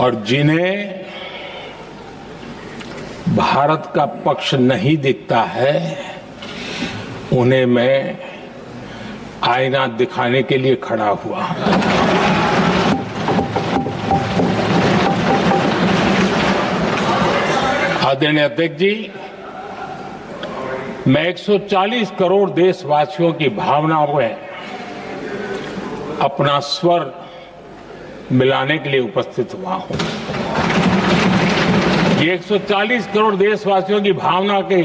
और जिन्हें भारत का पक्ष नहीं दिखता है उन्हें मैं आईना दिखाने के लिए खड़ा हुआ। आदरणीय अध्यक्ष जी, मैं 140 करोड़ देशवासियों की भावनाओं में अपना स्वर मिलाने के लिए उपस्थित हुआ हूं। ये 140 करोड़ देशवासियों की भावना के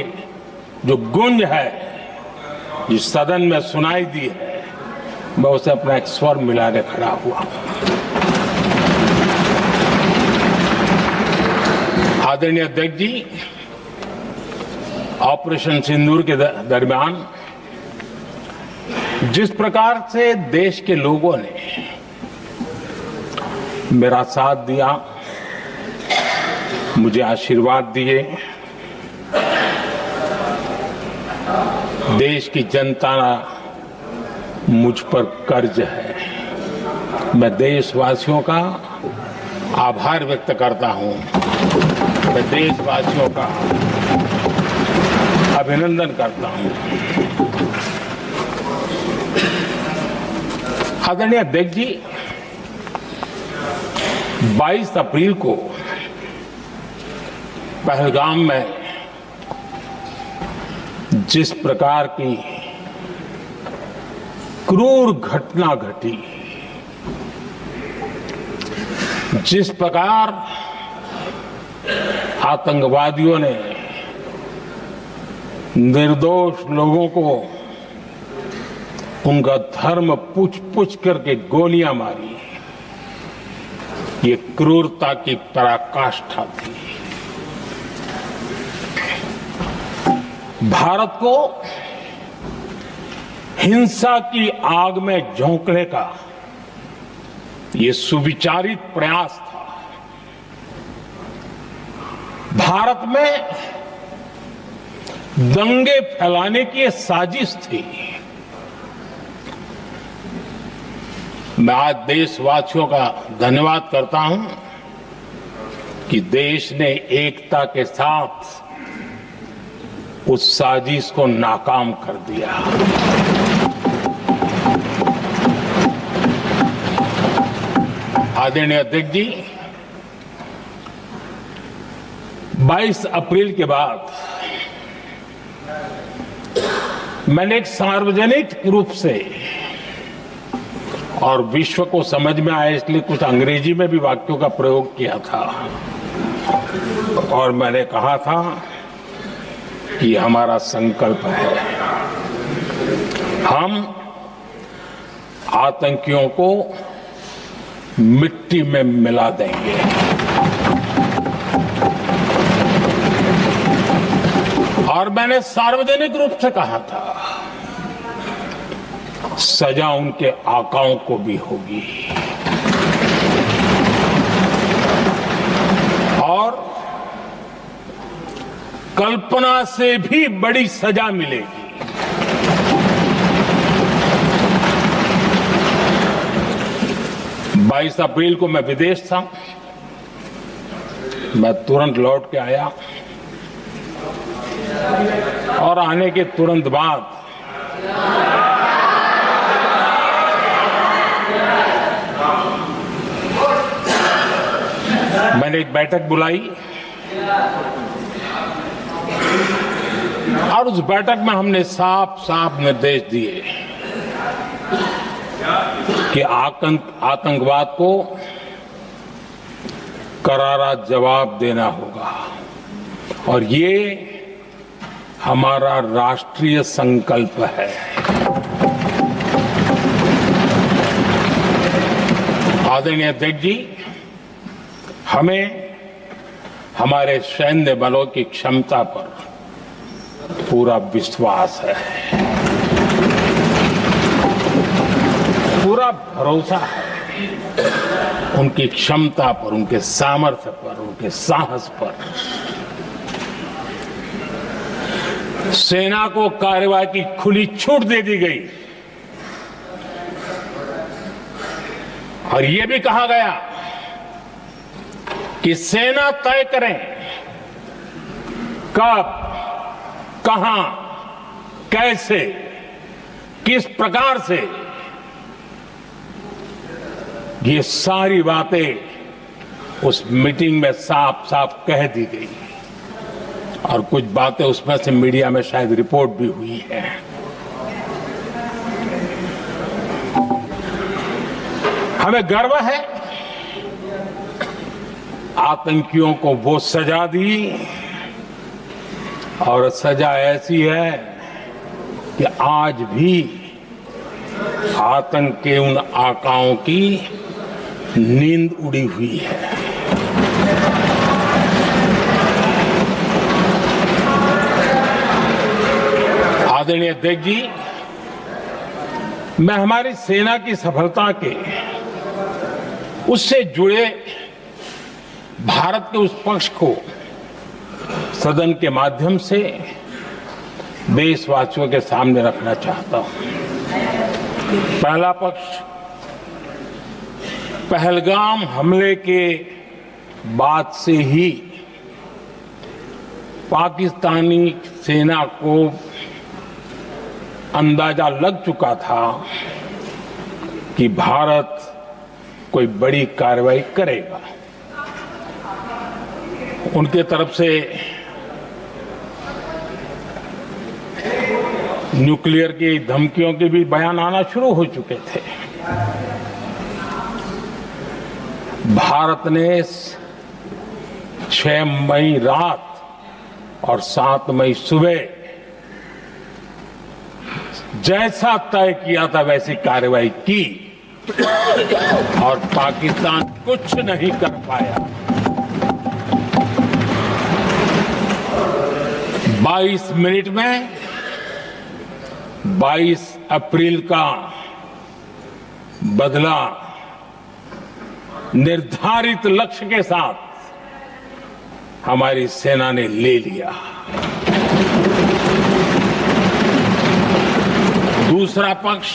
जो गूंज है जिस सदन में सुनाई दी है, मैं उसे अपना एक स्वर मिलाने खड़ा हुआ। आदरणीय अध्यक्ष जी, ऑपरेशन सिंदूर के दरमियान जिस प्रकार से देश के लोगों ने मेरा साथ दिया, मुझे आशीर्वाद दिए, देश की जनता मुझ पर कर्ज है। मैं देशवासियों का आभार व्यक्त करता हूं। मैं देशवासियों का अभिनंदन करता हूं। आदरणीय अध्यक्ष जी, 22 अप्रैल को पहलगाम में जिस प्रकार की क्रूर घटना घटी, जिस प्रकार आतंकवादियों ने निर्दोष लोगों को उनका धर्म पूछ पूछ करके गोलियां मारी, ये क्रूरता की पराकाष्ठा थी। भारत को हिंसा की आग में झोंकने का ये सुविचारित प्रयास था। भारत में दंगे फैलाने की ये साजिश थी। मैं आज देशवासियों का धन्यवाद करता हूं कि देश ने एकता के साथ उस साजिश को नाकाम कर दिया। आदरणीय अध्यक्ष जी, 22 अप्रैल के बाद मैंने एक सार्वजनिक रूप से और विश्व को समझ में आए इसलिए कुछ अंग्रेजी में भी वाक्यों का प्रयोग किया था और मैंने कहा था कि हमारा संकल्प है, हम आतंकियों को मिट्टी में मिला देंगे। और मैंने सार्वजनिक रूप से कहा था, सजा उनके आकाओं को भी होगी और कल्पना से भी बड़ी सजा मिलेगी। 22 अप्रैल को मैं विदेश था, मैं तुरंत लौट के आया और आने के तुरंत बाद मैंने एक बैठक बुलाई और उस बैठक में हमने साफ साफ निर्देश दिए कि आतंकवाद को करारा जवाब देना होगा और ये हमारा राष्ट्रीय संकल्प है। आदरणीय अध्यक्ष जी, हमें हमारे सैन्य बलों की क्षमता पर पूरा विश्वास है, पूरा भरोसा है उनकी क्षमता पर, उनके सामर्थ्य पर, उनके साहस पर। सेना को कार्रवाई की खुली छूट दे दी गई और यह भी कहा गया कि सेना तय करें कब, कहां, कैसे, किस प्रकार से, ये सारी बातें उस मीटिंग में साफ साफ कह दी गई और कुछ बातें उसमें से मीडिया में शायद रिपोर्ट भी हुई है। हमें गर्व है आतंकियों को वो सजा दी और सजा ऐसी है कि आज भी आतंक के उन आकाओं की नींद उड़ी हुई है। आदरणीय अध्यक्ष जी, मैं हमारी सेना की सफलता के उससे जुड़े भारत के उस पक्ष को सदन के माध्यम से देशवासियों के सामने रखना चाहता हूं। पहला पक्ष, पहलगाम हमले के बाद से ही पाकिस्तानी सेना को अंदाजा लग चुका था कि भारत कोई बड़ी कार्रवाई करेगा। उनके तरफ से न्यूक्लियर की धमकियों के भी बयान आना शुरू हो चुके थे। भारत ने 6 मई रात और 7 मई सुबह जैसा तय किया था वैसी कार्रवाई की और पाकिस्तान कुछ नहीं कर पाया। 22 मिनट में 22 अप्रैल का बदला निर्धारित लक्ष्य के साथ हमारी सेना ने ले लिया। दूसरा पक्ष